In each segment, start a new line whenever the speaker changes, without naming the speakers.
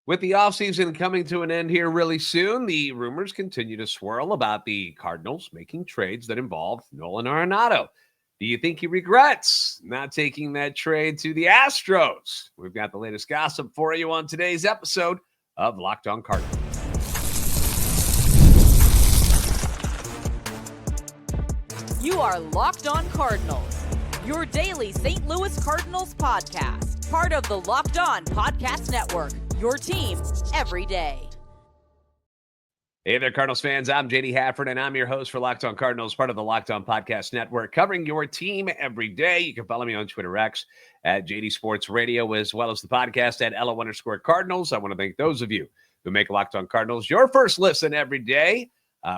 With the offseason coming to an end here really soon, the rumors continue to swirl about the Cardinals making trades that involve Nolan Arenado. Do you think he regrets not taking that trade to the Astros? We've got the latest gossip for you on today's episode of Locked On Cardinals.
You are Locked On Cardinals, your daily St. Louis Cardinals podcast, part of the Locked On Podcast Network. Your team every day.
Hey there, Cardinals fans. I'm JD Hafford, and I'm your host for Locked On Cardinals, part of the Locked On Podcast Network, covering your team every day. You can follow me on Twitter X at JD Sports Radio, as well as the podcast at LO_Cardinals. I want to thank those of you who make Locked On Cardinals your first listen every day.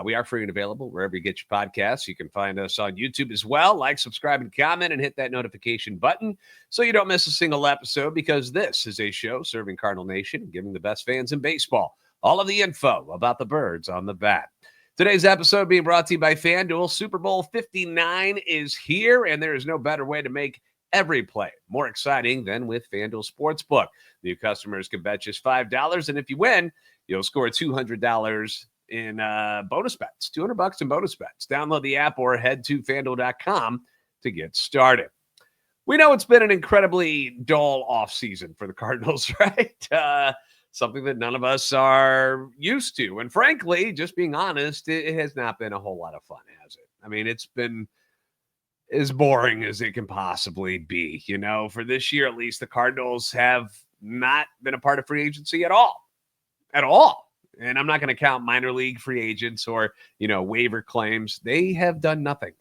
We are free and available wherever you get your podcasts. You can find us on YouTube as well. Like, subscribe, and comment, and hit that notification button so you don't miss a single episode, because this is a show serving Cardinal Nation and giving the best fans in baseball all of the info about the birds on the bat. Today's episode being brought to you by FanDuel. Super Bowl 59 is here, and there is no better way to make every play more exciting than with FanDuel Sportsbook. New customers can bet just $5, and if you win, you'll score $200 in bonus bets, $200 in bonus bets. Download the app or head to FanDuel.com to get started. We know it's been an incredibly dull offseason for the Cardinals, right? Something that none of us are used to. And frankly, just being honest, it has not been a whole lot of fun, has it? I mean, it's been as boring as it can possibly be. You know, for this year, at least, the Cardinals have not been a part of free agency at all. At all. And I'm not going to count minor league free agents or, waiver claims. They have done nothing.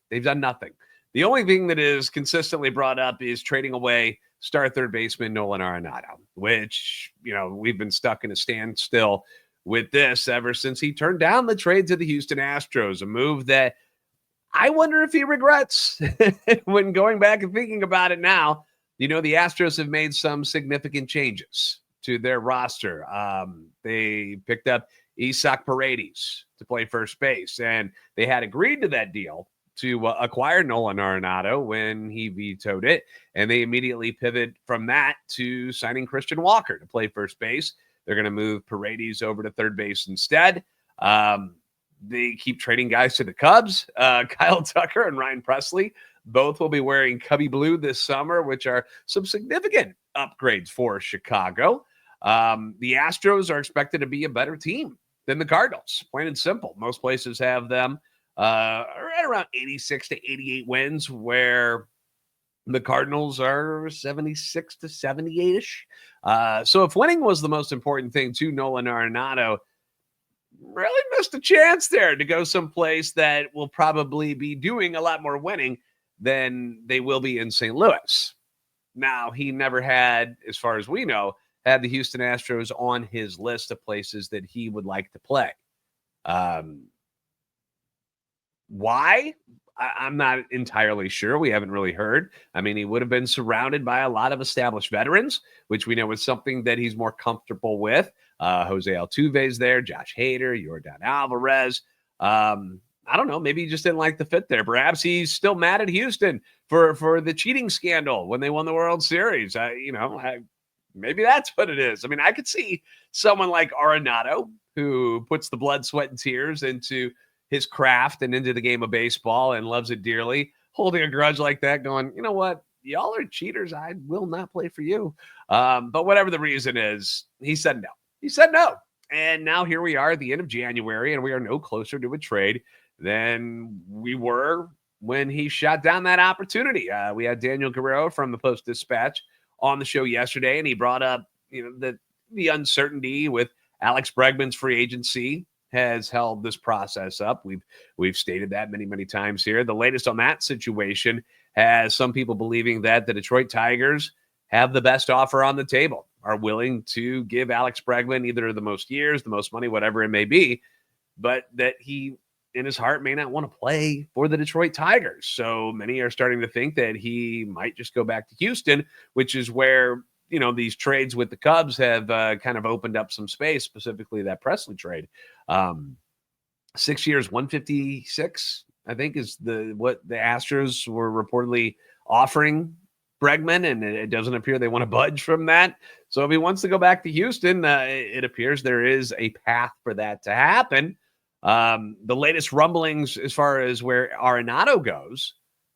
They've done nothing. The only thing that is consistently brought up is trading away star third baseman Nolan Arenado, which, we've been stuck in a standstill with this ever since he turned down the trade to the Houston Astros, a move that I wonder if he regrets. When going back and thinking about it now, the Astros have made some significant changes to their roster. They picked up Isaac Paredes to play first base, and they had agreed to that deal to acquire Nolan Arenado when he vetoed it, and they immediately pivot from that to signing Christian Walker to play first base. They're going to move Paredes over to third base instead. They keep trading guys to the Cubs. Kyle Tucker and Ryan Presley both will be wearing Cubby Blue this summer, which are some significant upgrades for Chicago. The Astros are expected to be a better team than the Cardinals, plain and simple. Most places have them right around 86 to 88 wins, where the Cardinals are 76 to 78-ish. So if winning was the most important thing to Nolan Arenado, really missed a chance there to go someplace that will probably be doing a lot more winning than they will be in St. Louis. Now, he never had, as far as we know, had the Houston Astros on his list of places that he would like to play. Why? I'm not entirely sure. We haven't really heard. I mean, he would have been surrounded by a lot of established veterans, which we know is something that he's more comfortable with. Jose Altuve's there, Josh Hader, Yordan Alvarez. I don't know. Maybe he just didn't like the fit there. Perhaps he's still mad at Houston for the cheating scandal when they won the World Series. Maybe that's what it is. I mean, I could see someone like Arenado, who puts the blood, sweat, and tears into his craft and into the game of baseball and loves it dearly, holding a grudge like that, going, you know what? Y'all are cheaters. I will not play for you. But whatever the reason is, he said no. He said no. And now here we are at the end of January, and we are no closer to a trade than we were when he shot down that opportunity. We had Daniel Guerrero from the Post-Dispatch on the show yesterday, and he brought up, the uncertainty with Alex Bregman's free agency has held this process up. We've stated that many, many times here. The latest on that situation has some people believing that the Detroit Tigers have the best offer on the table, are willing to give Alex Bregman either the most years, the most money, whatever it may be, but that he, in his heart, may not want to play for the Detroit Tigers. So many are starting to think that he might just go back to Houston, which is where, these trades with the Cubs have kind of opened up some space, specifically that Presley trade. 6 years, 156, I think, is what the Astros were reportedly offering Bregman, and it doesn't appear they want to budge from that. So if he wants to go back to Houston, it appears there is a path for that to happen. The latest rumblings as far as where Arenado goes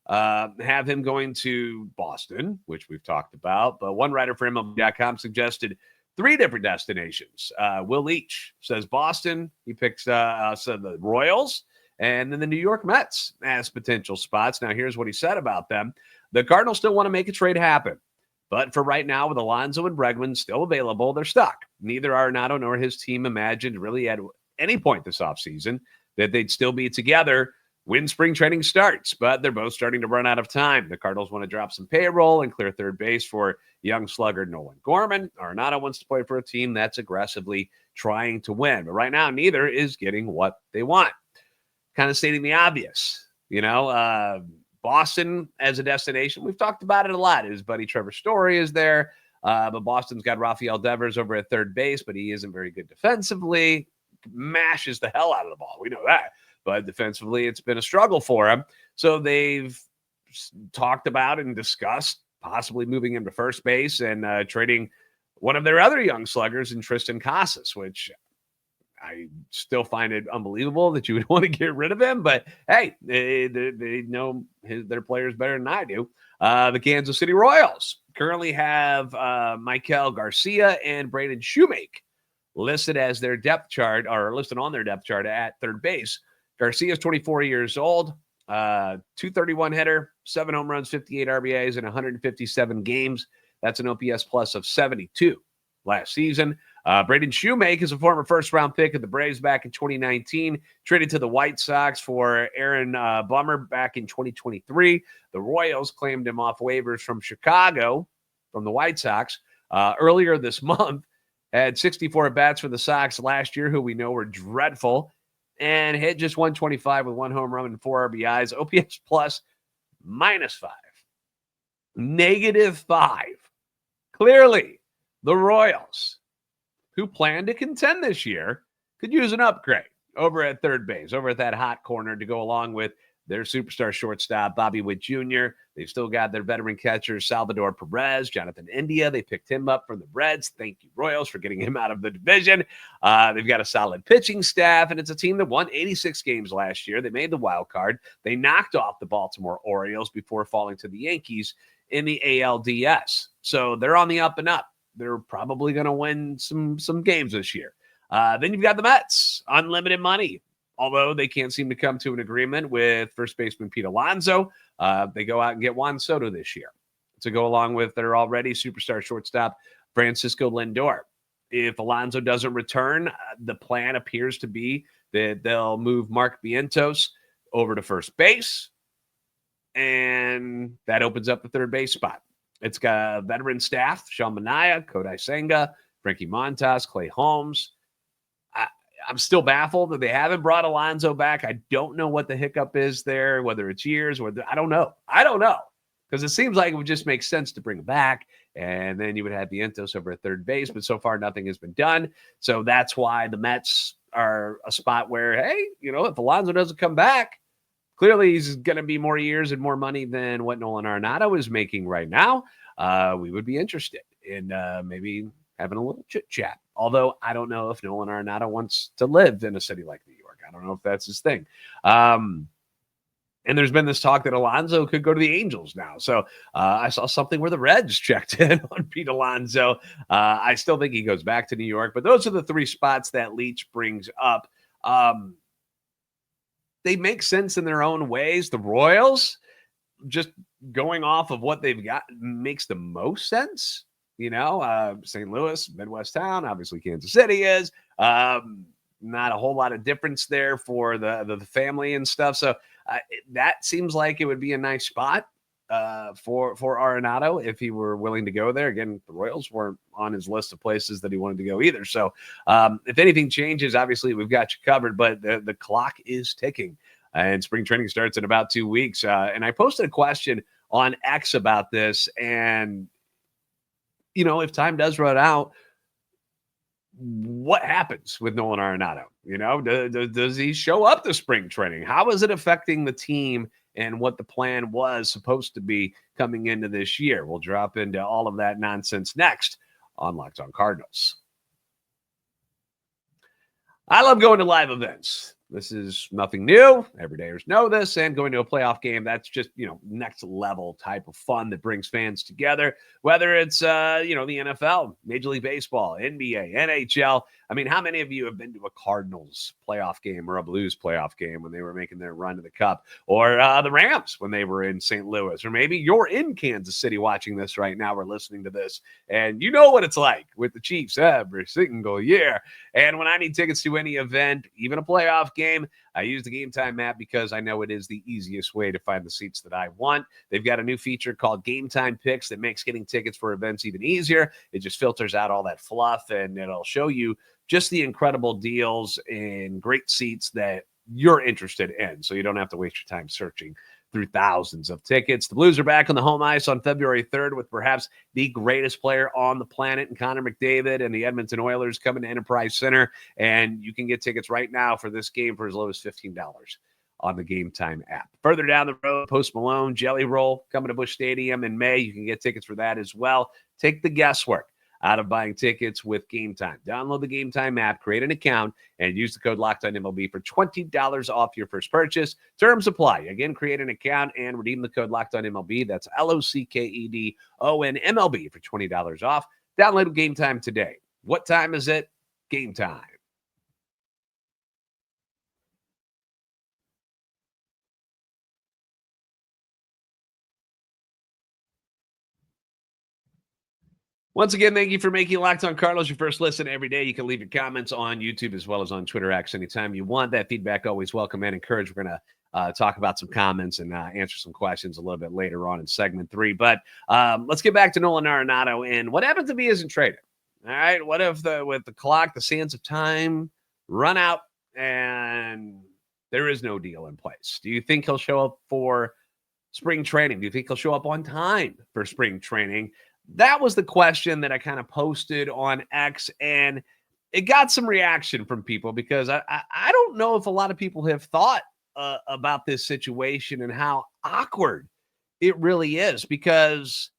have him going to Boston, which we've talked about. But one writer for MLB.com suggested 3 different destinations. Will Leach says Boston. He picks the Royals and then the New York Mets as potential spots. Now, here's what he said about them. The Cardinals still want to make a trade happen. But for right now, with Alonso and Bregman still available, they're stuck. Neither Arenado nor his team imagined really at any point this offseason that they'd still be together when spring training starts, but they're both starting to run out of time. The Cardinals want to drop some payroll and clear third base for young slugger Nolan Gorman. Arenado wants to play for a team that's aggressively trying to win. But right now, neither is getting what they want. Kind of stating the obvious. Boston as a destination, we've talked about it a lot. His buddy Trevor Story is there, but Boston's got Rafael Devers over at third base, but he isn't very good defensively. Mashes the hell out of the ball. We know that. But defensively, it's been a struggle for him. So they've talked about and discussed possibly moving him to first base and trading one of their other young sluggers in Tristan Casas, which I still find it unbelievable that you would want to get rid of him. But, hey, they know their players better than I do. The Kansas City Royals currently have Michael Garcia and Braden Shoemake listed as their depth chart, or listed on their depth chart at third base. Garcia is 24 years old, 231 hitter, 7 home runs, 58 RBIs in 157 games. That's an OPS plus of 72 last season. Braden Shoemake is a former first-round pick of the Braves back in 2019, traded to the White Sox for Aaron Bummer back in 2023. The Royals claimed him off waivers from Chicago, from the White Sox, earlier this month. Had 64 at-bats for the Sox last year, who we know were dreadful, and hit just 125 with 1 home run and 4 RBIs. OPS plus -5. -5. Clearly, the Royals, who plan to contend this year, could use an upgrade over at third base, over at that hot corner to go along with their superstar shortstop, Bobby Witt Jr. They've still got their veteran catcher, Salvador Perez, Jonathan India. They picked him up from the Reds. Thank you, Royals, for getting him out of the division. They've got a solid pitching staff, and it's a team that won 86 games last year. They made the wild card. They knocked off the Baltimore Orioles before falling to the Yankees in the ALDS. So they're on the up and up. They're probably going to win some games this year. Then you've got the Mets, unlimited money. Although they can't seem to come to an agreement with first baseman Pete Alonso, they go out and get Juan Soto this year to go along with their already superstar shortstop, Francisco Lindor. If Alonso doesn't return, the plan appears to be that they'll move Mark Vientos over to first base, and that opens up the third base spot. It's got a veteran staff, Sean Manaea, Kodai Senga, Frankie Montas, Clay Holmes. I'm still baffled that they haven't brought Alonso back. I don't know what the hiccup is there, whether it's years, whether I don't know. Because it seems like it would just make sense to bring him back, and then you would have Vientos over at third base, but so far nothing has been done. So that's why the Mets are a spot where, hey, if Alonso doesn't come back, clearly he's going to be more years and more money than what Nolan Arenado is making right now. We would be interested in maybe having a little chit-chat. Although I don't know if Nolan Arenado wants to live in a city like New York. I don't know if that's his thing. And there's been this talk that Alonso could go to the Angels now. So I saw something where the Reds checked in on Pete Alonso. I still think he goes back to New York. But those are the 3 spots that Leach brings up. They make sense in their own ways. The Royals, just going off of what they've got, makes the most sense. St. Louis, Midwest town, obviously Kansas City is. Not a whole lot of difference there for the family and stuff. So that seems like it would be a nice spot for Arenado if he were willing to go there. Again, the Royals weren't on his list of places that he wanted to go either. So if anything changes, obviously we've got you covered, but the clock is ticking. And spring training starts in about 2 weeks. And I posted a question on X about this, and if time does run out, what happens with Nolan Arenado? Does he show up to spring training? How is it affecting the team and what the plan was supposed to be coming into this year. We'll drop into all of that nonsense next on Locked On Cardinals. I love going to live events. This is nothing new. Everydayers know this. And going to a playoff game, that's just, next level type of fun that brings fans together. Whether it's, the NFL, Major League Baseball, NBA, NHL. I mean, how many of you have been to a Cardinals playoff game or a Blues playoff game when they were making their run to the Cup? Or the Rams when they were in St. Louis? Or maybe you're in Kansas City watching this right now or listening to this. And you know what it's like with the Chiefs every single year. And when I need tickets to any event, even a playoff game, I use the Gametime app because I know it is the easiest way to find the seats that I want. They've got a new feature called Gametime Picks that makes getting tickets for events even easier. It just filters out all that fluff, and it'll show you just the incredible deals and great seats that you're interested in, so you don't have to waste your time searching through thousands of tickets. The Blues are back on the home ice on February 3rd with perhaps the greatest player on the planet, and Connor McDavid, and the Edmonton Oilers coming to Enterprise Center. And you can get tickets right now for this game for as low as $15 on the Gametime app. Further down the road, Post Malone, Jelly Roll coming to Busch Stadium in May. You can get tickets for that as well. Take the guesswork out of buying tickets with Gametime. Download the Gametime app, create an account, and use the code LOCKEDONMLB for $20 off your first purchase. Terms apply. Again, create an account and redeem the code LOCKEDONMLB. That's LOCKEDONMLB for $20 off. Download Gametime today. What time is it? Game time. Once again, thank you for making Locked On Cardinals your first listen every day. You can leave your comments on YouTube as well as on Twitter X anytime you want. That feedback always welcome and encouraged. We're going to talk about some comments and answer some questions a little bit later on in segment 3. But let's get back to Nolan Arenado. And what happens if he isn't traded? All right. What if with the clock, the sands of time run out and there is no deal in place? Do you think he'll show up for spring training? Do you think he'll show up on time for spring training? That was the question that I kind of posted on X, and it got some reaction from people because I don't know if a lot of people have thought about this situation and how awkward it really is because,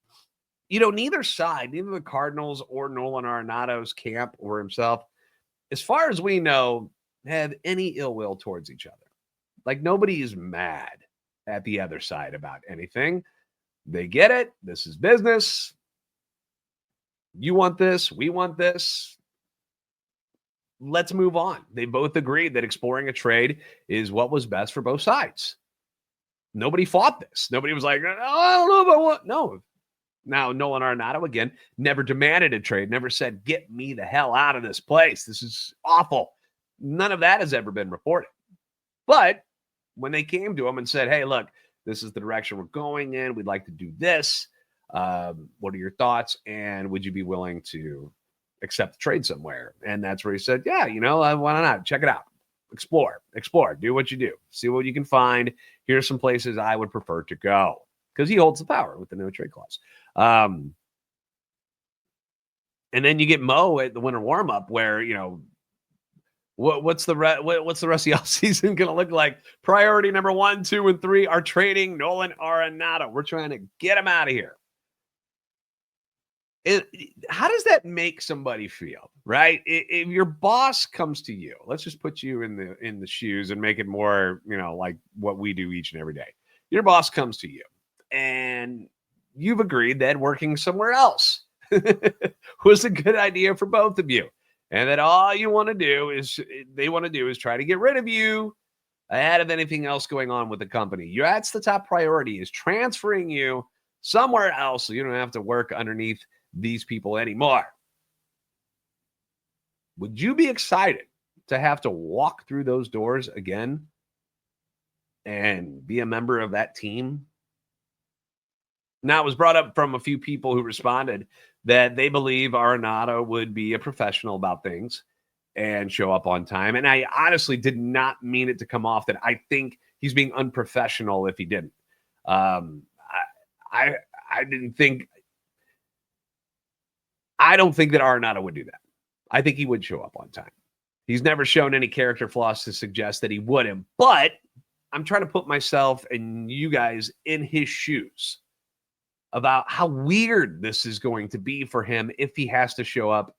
neither side, neither the Cardinals or Nolan Arenado's camp or himself, as far as we know, have any ill will towards each other. Like, nobody is mad at the other side about anything. They get it. This is business. You want this. We want this. Let's move on. They both agreed that exploring a trade is what was best for both sides. Nobody fought this. Nobody was like, I don't know if I want. No. Now, Nolan Arenado, again, never demanded a trade, never said, get me the hell out of this place. This is awful. None of that has ever been reported. But when they came to him and said, hey, look, this is the direction we're going in. We'd like to do this. What are your thoughts? And would you be willing to accept the trade somewhere? And that's where he said, yeah, why not? Check it out. Explore, do what you do, see what you can find. Here's some places I would prefer to go, because he holds the power with the no trade clause. And then you get Mo at the winter warmup where, what's the rest of the offseason going to look like? Priority number 1, 2, and 3 are trading Nolan Arenado. We're trying to get him out of here. How does that make somebody feel, right? If your boss comes to you, let's just put you in the shoes and make it more, like what we do each and every day. Your boss comes to you and you've agreed that working somewhere else was a good idea for both of you. And that all they want to do is try to get rid of you ahead of anything else going on with the company. That's the top priority, is transferring you somewhere else so you don't have to work underneath these people anymore. Would you be excited to have to walk through those doors again and be a member of that team? Now, it was brought up from a few people who responded that they believe Arenado would be a professional about things and show up on time. And I honestly did not mean it to come off that I think he's being unprofessional if he didn't. I don't think that Arenado would do that. I think he would show up on time. He's never shown any character flaws to suggest that he wouldn't. But I'm trying to put myself and you guys in his shoes about how weird this is going to be for him if he has to show up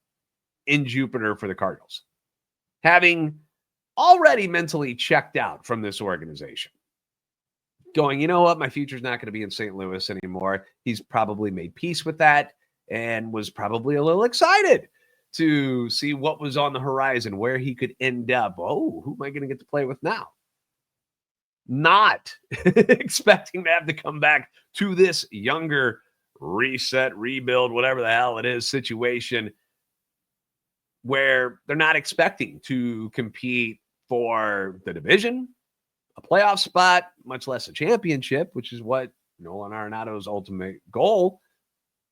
in Jupiter for the Cardinals, having already mentally checked out from this organization, going, you know what, my future's not going to be in St. Louis anymore. He's probably made peace with that and was probably a little excited to see what was on the horizon, where he could end up. Oh, who am I going to get to play with now? Not expecting to have to come back to this younger reset, rebuild, whatever the hell it is, situation where they're not expecting to compete for the division, a playoff spot, much less a championship, which is what Nolan Arenado's ultimate goal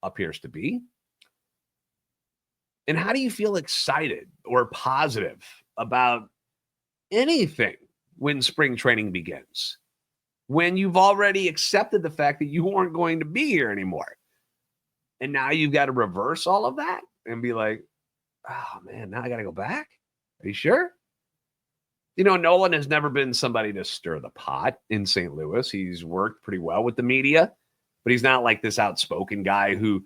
appears to be. And how do you feel excited or positive about anything when spring training begins, when you've already accepted the fact that you aren't going to be here anymore? And now you've got to reverse all of that and be like, oh man, now I got to go back. Are you sure? You know, Nolan has never been somebody to stir the pot in St. Louis. He's worked pretty well with the media, but he's not like this outspoken guy who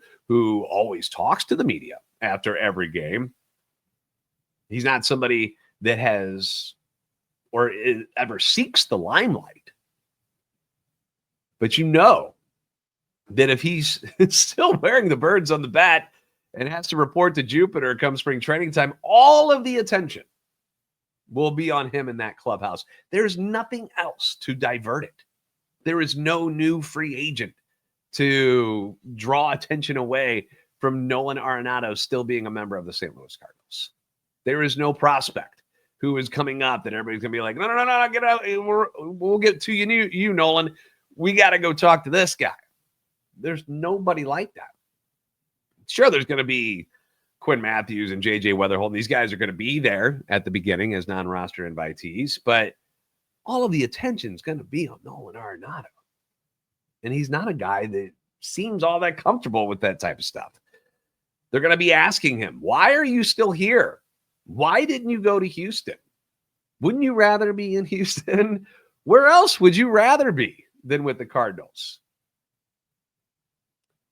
always talks to the media after every game. He's not somebody that has or ever seeks the limelight. But you know that if he's still wearing the birds on the bat and has to report to Jupiter come spring training time, all of the attention will be on him in that clubhouse. There's nothing else to divert it. There is no new free agent to draw attention away from Nolan Arenado still being a member of the St. Louis Cardinals. There is no prospect who is coming up that everybody's going to be like, no, get out. We'll get to you, Nolan. We got to go talk to this guy. There's nobody like that. Sure, there's going to be Quinn Matthews and J.J. Weatherholt. These guys are going to be there at the beginning as non-roster invitees, but all of the attention is going to be on Nolan Arenado. And he's not a guy that seems all that comfortable with that type of stuff. They're going to be asking him, why are you still here? Why didn't you go to Houston? Wouldn't you rather be in Houston? Where else would you rather be than with the Cardinals?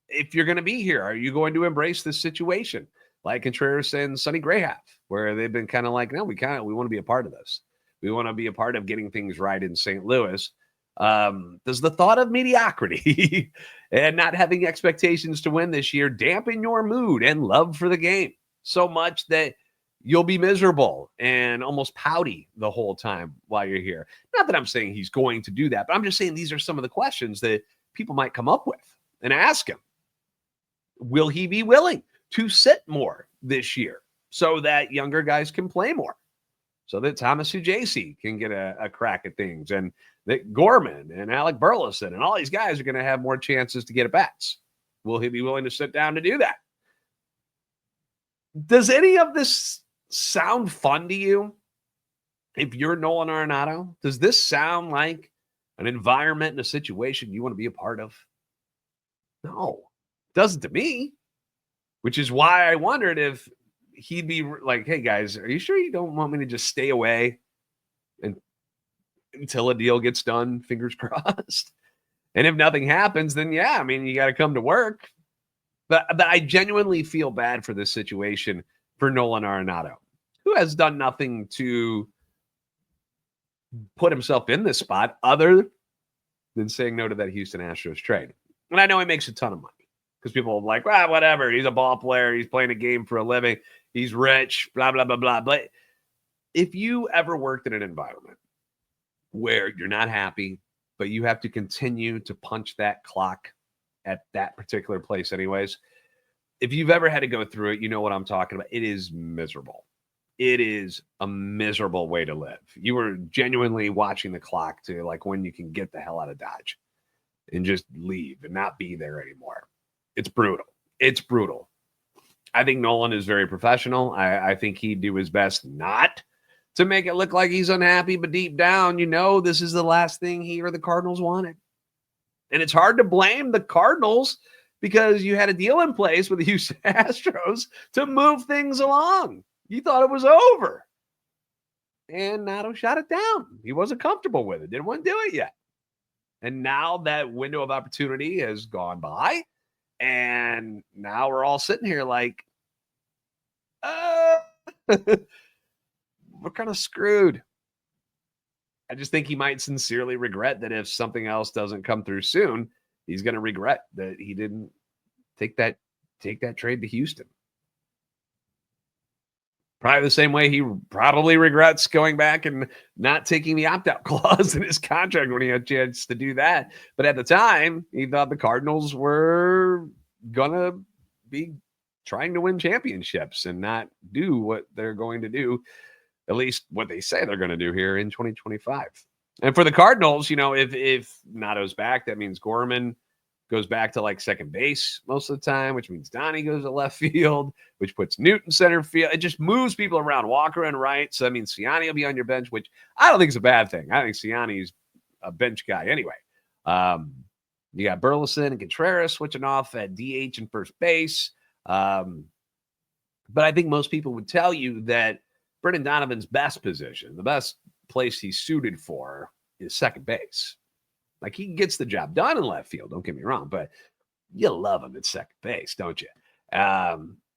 If you're going to be here, are you going to embrace this situation like Contreras and Sonny Gray have, where they've been kind of like, no, we want to be a part of this. We want to be a part of getting things right in St. Louis. Does the thought of mediocrity and not having expectations to win this year dampen your mood and love for the game so much that you'll be miserable and almost pouty the whole time while you're here? Not that I'm saying he's going to do that, but I'm just saying these are some of the questions that people might come up with and ask him. Will he be willing to sit more this year so that younger guys can play more, so that Thomas Ujasi can get a crack at things, and that Gorman and Alec Burleson and all these guys are going to have more chances to get at bats? Will he be willing to sit down to do that? Does any of this sound fun to you? If you're Nolan Arenado, does this sound like an environment and a situation you want to be a part of? No, it doesn't to me, which is why I wondered if he'd be like, hey guys, are you sure you don't want me to just stay away until a deal gets done? Fingers crossed. And if nothing happens, then yeah, I mean, you got to come to work. But I genuinely feel bad for this situation for Nolan Arenado, who has done nothing to put himself in this spot other than saying no to that Houston Astros trade. And I know he makes a ton of money because people are like, well, whatever. He's a ball player. He's playing a game for a living. He's rich, blah, blah, blah, blah. But if you ever worked in an environment where you're not happy, but you have to continue to punch that clock at that particular place anyways, if you've ever had to go through it, you know what I'm talking about. It is miserable. It is a miserable way to live. You are genuinely watching the clock to like when you can get the hell out of Dodge and just leave and not be there anymore. It's brutal. It's brutal. I think Nolan is very professional. I think he'd do his best not to make it look like he's unhappy, but deep down, you know, this is the last thing he or the Cardinals wanted. And it's hard to blame the Cardinals because you had a deal in place with the Houston Astros to move things along. You thought it was over. And Nato shot it down. He wasn't comfortable with it. Didn't want to do it yet. And now that window of opportunity has gone by. And now we're all sitting here like, we're kind of screwed. I just think he might sincerely regret that if something else doesn't come through soon, he's going to regret that he didn't take that trade to Houston. Probably the same way he probably regrets going back and not taking the opt-out clause in his contract when he had a chance to do that. But at the time, he thought the Cardinals were going to be trying to win championships and not do what they're going to do, at least what they say they're going to do here in 2025. And for the Cardinals, if Nato's back, that means Gorman goes back to like second base most of the time, which means Donnie goes to left field, which puts Newton center field. It just moves people around. Walker and right. So that means Siani will be on your bench, which I don't think is a bad thing. I think Siani's a bench guy anyway. You got Burleson and Contreras switching off at DH and first base. But I think most people would tell you that Brendan Donovan's best position, the best place he's suited for, is second base. Like, he gets the job done in left field, don't get me wrong, but you love him at second base, don't you?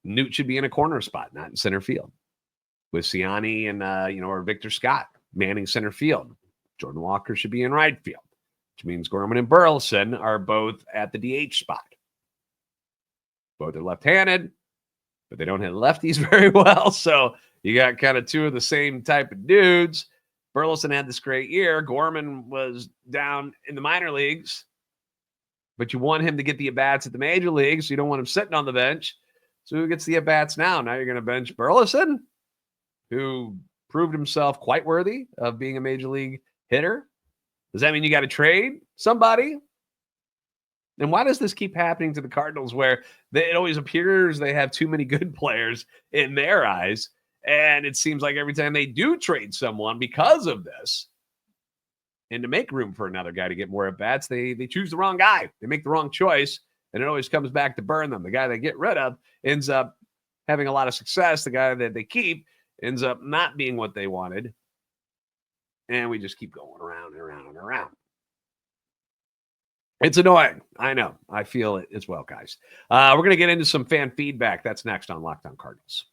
Newt should be in a corner spot, not in center field. With Siani and, or Victor Scott manning center field. Jordan Walker should be in right field, which means Gorman and Burleson are both at the DH spot. Both are left-handed, but they don't hit lefties very well, so you got kind of two of the same type of dudes. Burleson had this great year. Gorman was down in the minor leagues, but you want him to get the at-bats at the major leagues, so you don't want him sitting on the bench. So who gets the at-bats now? Now you're going to bench Burleson, who proved himself quite worthy of being a major league hitter. Does that mean you got to trade somebody? And why does this keep happening to the Cardinals where it always appears they have too many good players in their eyes? And it seems like every time they do trade someone because of this, and to make room for another guy to get more at-bats, they choose the wrong guy. They make the wrong choice, and it always comes back to burn them. The guy they get rid of ends up having a lot of success. The guy that they keep ends up not being what they wanted. And we just keep going around and around and around. It's annoying. I know. I feel it as well, guys. We're going to get into some fan feedback. That's next on Locked On Cardinals.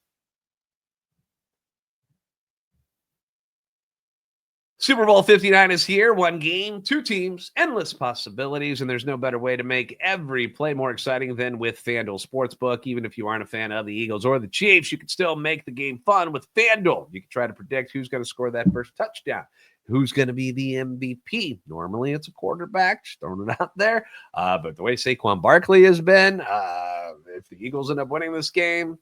Super Bowl 59 is here. One game, two teams, endless possibilities, and there's no better way to make every play more exciting than with FanDuel Sportsbook. Even if you aren't a fan of the Eagles or the Chiefs, you can still make the game fun with FanDuel. You can try to predict who's going to score that first touchdown, who's going to be the MVP. Normally, it's a quarterback, just throwing it out there. But the way Saquon Barkley has been, if the Eagles end up winning this game,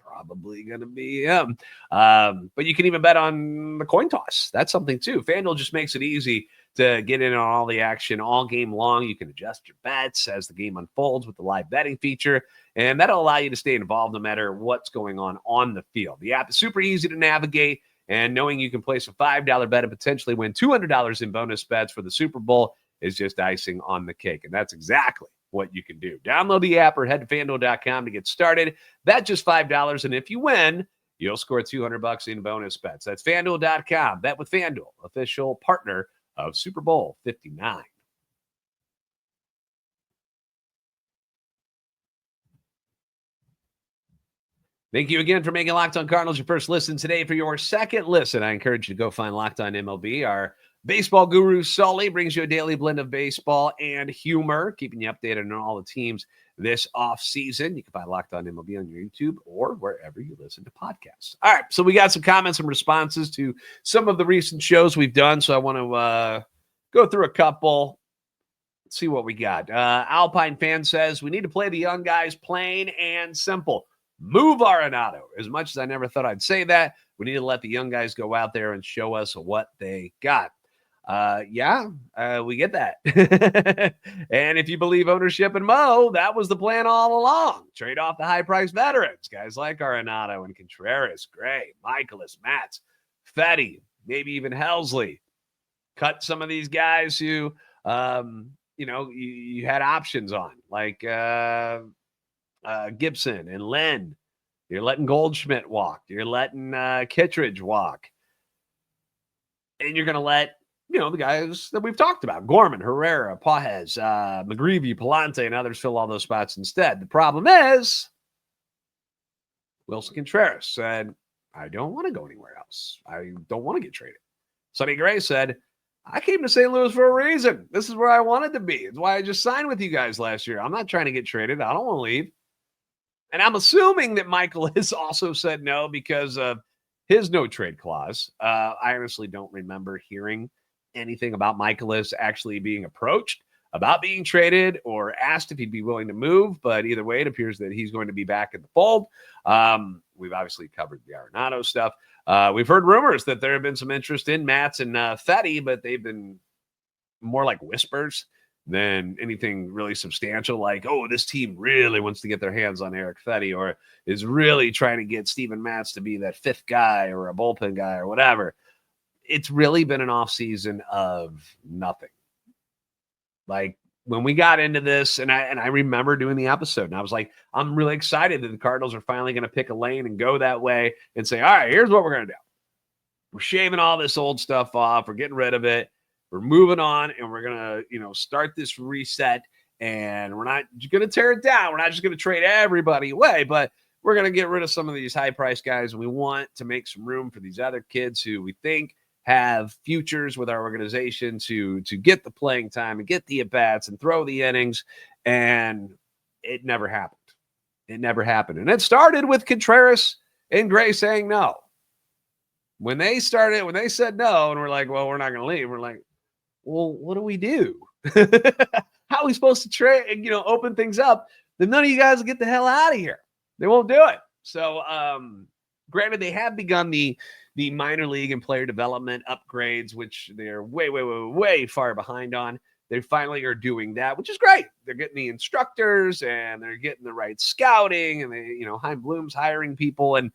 probably going to be him. But you can even bet on the coin toss. That's something too. FanDuel just makes it easy to get in on all the action all game long. You can adjust your bets as the game unfolds with the live betting feature, and that'll allow you to stay involved no matter what's going on the field. The app is super easy to navigate, and knowing you can place a $5 bet and potentially win $200 in bonus bets for the Super Bowl is just icing on the cake. And that's exactly what you can do. Download the app or head to FanDuel.com to get started. That's just $5, and if you win, you'll score $200 in bonus bets. That's FanDuel.com. Bet with FanDuel, official partner of Super Bowl 59. Thank you again for making Locked On Cardinals your first listen today. For your second listen, I encourage you to go find Locked On MLB. Our baseball guru, Sully, brings you a daily blend of baseball and humor, keeping you updated on all the teams this offseason. You can find Locked On MLB on your YouTube or wherever you listen to podcasts. All right, so we got some comments and responses to some of the recent shows we've done, so I want to go through a couple. Let's see what we got. Alpine Fan says, we need to play the young guys plain and simple. Move Arenado. As much as I never thought I'd say that, we need to let the young guys go out there and show us what they got. We get that. And if you believe ownership and Mo, that was the plan all along. Trade off the high-priced veterans, guys like Arenado and Contreras, Gray, Michaelis, Matz, Fetty, maybe even Helsley. Cut some of these guys who, you had options on, like Gibson and Len. You're letting Goldschmidt walk. You're letting Kittredge walk. And you're going to let, the guys that we've talked about, Gorman, Herrera, Pajes, McGreevy, Palante, and others fill all those spots instead. The problem is Wilson Contreras said, I don't want to go anywhere else. I don't want to get traded. Sonny Gray said, I came to St. Louis for a reason. This is where I wanted to be. It's why I just signed with you guys last year. I'm not trying to get traded. I don't want to leave. And I'm assuming that Michael has also said no because of his no trade clause. I honestly don't remember hearing anything about Michaelis actually being approached about being traded or asked if he'd be willing to move. But either way, it appears that he's going to be back in the fold. We've obviously covered the Arenado stuff. We've heard rumors that there have been some interest in Matz and Fetty, but they've been more like whispers than anything really substantial, like, oh, this team really wants to get their hands on Eric Fetty or is really trying to get Steven Matz to be that fifth guy or a bullpen guy or whatever. It's really been an offseason of nothing. Like when we got into this, and I remember doing the episode, and I was like, I'm really excited that the Cardinals are finally going to pick a lane and go that way and say, all right, here's what we're going to do. We're shaving all this old stuff off. We're getting rid of it. We're moving on, and we're going to, start this reset, and we're not going to tear it down. We're not just going to trade everybody away, but we're going to get rid of some of these high-priced guys, and we want to make some room for these other kids who we think have futures with our organization to get the playing time and get the at-bats and throw the innings, and it never happened. It never happened. And it started with Contreras and Gray saying no. When they said no, and we're like, well, we're not going to leave, we're like, well, what do we do? How are we supposed to trade, open things up? Then none of you guys will get the hell out of here. They won't do it. So, granted, they have begun the minor league and player development upgrades, which they're way, way, way, way far behind on. They finally are doing that, which is great. They're getting the instructors and they're getting the right scouting, and they, Chaim Bloom's hiring people, and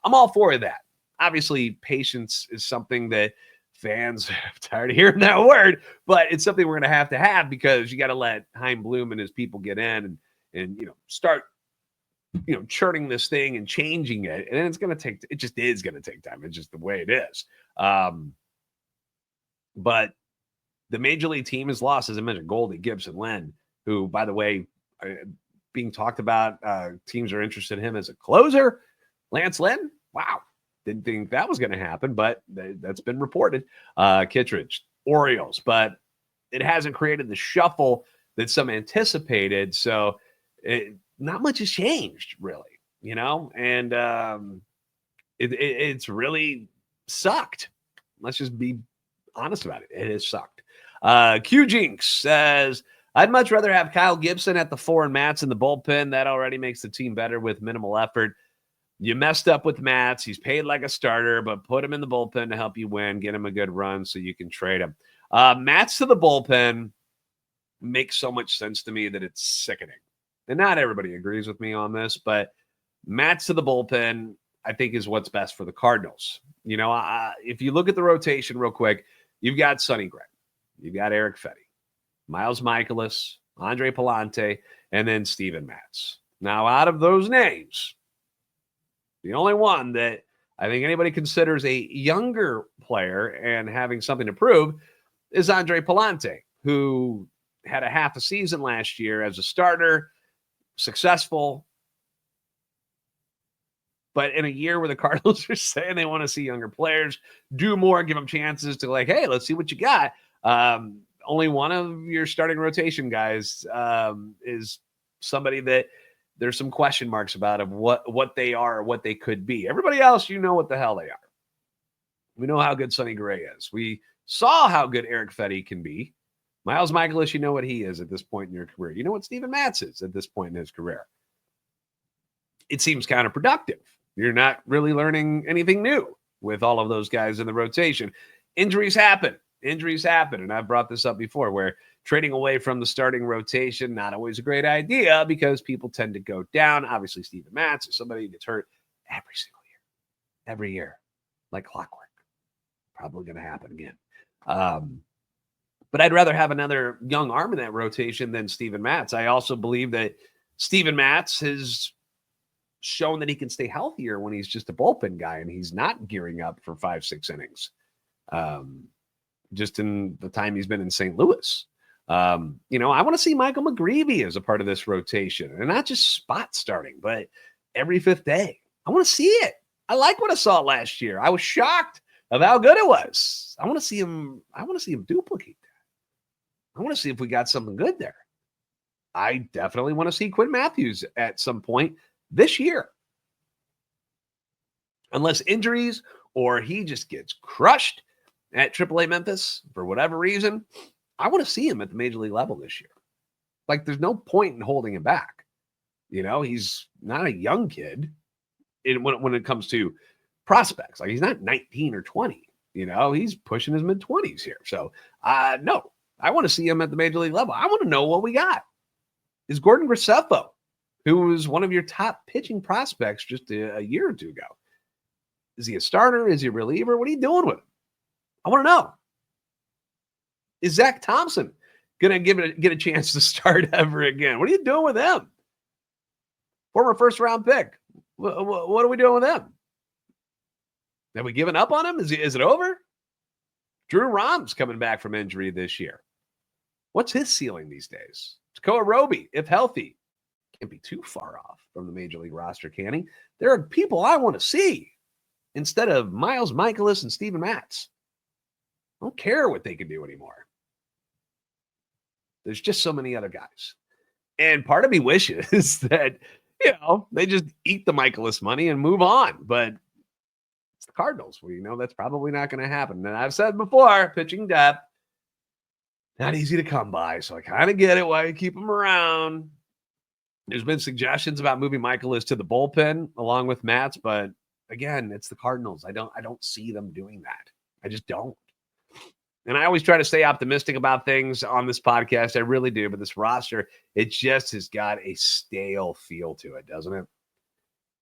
I'm all for that. Obviously, patience is something that fans are tired of hearing that word, but it's something we're going to have because you got to let Chaim Bloom and his people get in and start churning this thing and changing it. And it's going to take, it just is going to take time. It's just the way it is. But the major league team has lost, as I mentioned, Goldie, Gibson, Lynn, who, by the way, being talked about, teams are interested in him as a closer. Lance Lynn, wow. Didn't think that was going to happen, but that's been reported. Kittredge, Orioles, but it hasn't created the shuffle that some anticipated. So not much has changed, really, and it's really sucked. Let's just be honest about it. It has sucked. Q Jinx says, I'd much rather have Kyle Gibson at the 4 and Matz in the bullpen. That already makes the team better with minimal effort. You messed up with Matz. He's paid like a starter, but put him in the bullpen to help you win. Get him a good run so you can trade him. Matz to the bullpen makes so much sense to me that it's sickening. And not everybody agrees with me on this, but Matz to the bullpen, I think, is what's best for the Cardinals. If you look at the rotation real quick, you've got Sonny Gray. You've got Eric Fetty, Miles Michaelis, Andre Palante, and then Steven Matz. Now, out of those names, the only one that I think anybody considers a younger player and having something to prove is Andre Palante, who had a half a season last year as a starter, successful. But in a year where the Cardinals are saying they want to see younger players do more, give them chances to hey, let's see what you got. Only one of your starting rotation guys is somebody that there's some question marks about of what they are or what they could be. Everybody else, what the hell they are. We know how good Sonny Gray is. We saw how good Eric Fetty can be. Miles Michaelis, you know what he is at this point in your career. You know what Steven Matz is at this point in his career. It seems counterproductive. You're not really learning anything new with all of those guys in the rotation. Injuries happen. And I've brought this up before, where trading away from the starting rotation, not always a great idea because people tend to go down. Obviously, Steven Matz is somebody who gets hurt every year, like clockwork. Probably going to happen again. But I'd rather have another young arm in that rotation than Steven Matz. I also believe that Steven Matz has shown that he can stay healthier when he's just a bullpen guy and he's not gearing up for 5-6 innings. just in the time he's been in St. Louis. I want to see Michael McGreevy as a part of this rotation, and not just spot starting, but every fifth day. I want to see it. I like what I saw last year. I was shocked of how good it was. I want to see him. I want to see him duplicate that. I want to see if we got something good there. I definitely want to see Quinn Matthews at some point this year. Unless injuries or he just gets crushed at AAA Memphis for whatever reason, I want to see him at the major league level this year. Like, there's no point in holding him back. He's not a young kid when it comes to prospects. Like, he's not 19 or 20. He's pushing his mid-20s here. So, no, I want to see him at the major league level. I want to know what we got. Is Gordon Graceffo, who was one of your top pitching prospects just a year or two ago, is he a starter? Is he a reliever? What are you doing with him? I want to know. Is Zach Thompson going to get a chance to start ever again? What are you doing with him? Former first-round pick. What are we doing with him? Have we given up on him? Is it over? Drew Rom's coming back from injury this year. What's his ceiling these days? Takoa Roby, if healthy, can't be too far off from the major league roster, can he? There are people I want to see instead of Miles Mikolas and Steven Matz. I don't care what they can do anymore. There's just so many other guys. And part of me wishes that, they just eat the Mikolas money and move on. But it's the Cardinals. That's probably not going to happen. And I've said before, pitching depth, not easy to come by. So I kind of get it why you keep them around. There's been suggestions about moving Mikolas to the bullpen along with Matz, but again, it's the Cardinals. I don't see them doing that. I just don't. And I always try to stay optimistic about things on this podcast. I really do. But this roster, it just has got a stale feel to it, doesn't it?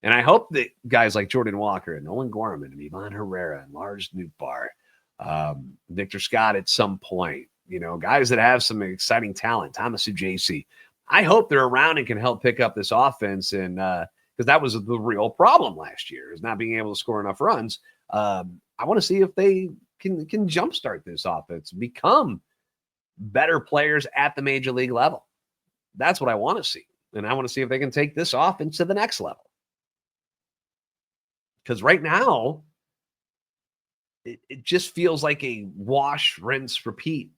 And I hope that guys like Jordan Walker and Nolan Gorman and Ivan Herrera and Lars Nootbaar, Victor Scott at some point, guys that have some exciting talent, Thomas Ujasi, I hope they're around and can help pick up this offense. And because that was the real problem last year, is not being able to score enough runs. I want to see if they can jumpstart this offense, become better players at the major league level. That's what I want to see. And I want to see if they can take this offense to the next level. Because right now, it just feels like a wash, rinse, repeat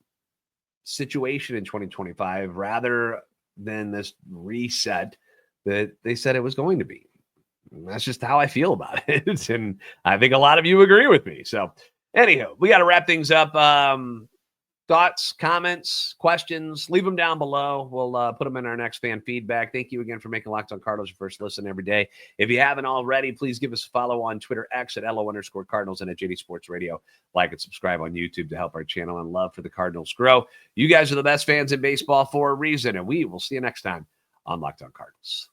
situation in 2025 rather than this reset that they said it was going to be. And that's just how I feel about it. And I think a lot of you agree with me. So anyhow, we got to wrap things up. Thoughts, comments, questions, leave them down below. We'll put them in our next fan feedback. Thank you again for making Locked On Cardinals your first listen every day. If you haven't already, please give us a follow on Twitter, X at @LO_Cardinals and at JD Sports Radio. Like and subscribe on YouTube to help our channel and love for the Cardinals grow. You guys are the best fans in baseball for a reason, and we will see you next time on Locked On Cardinals.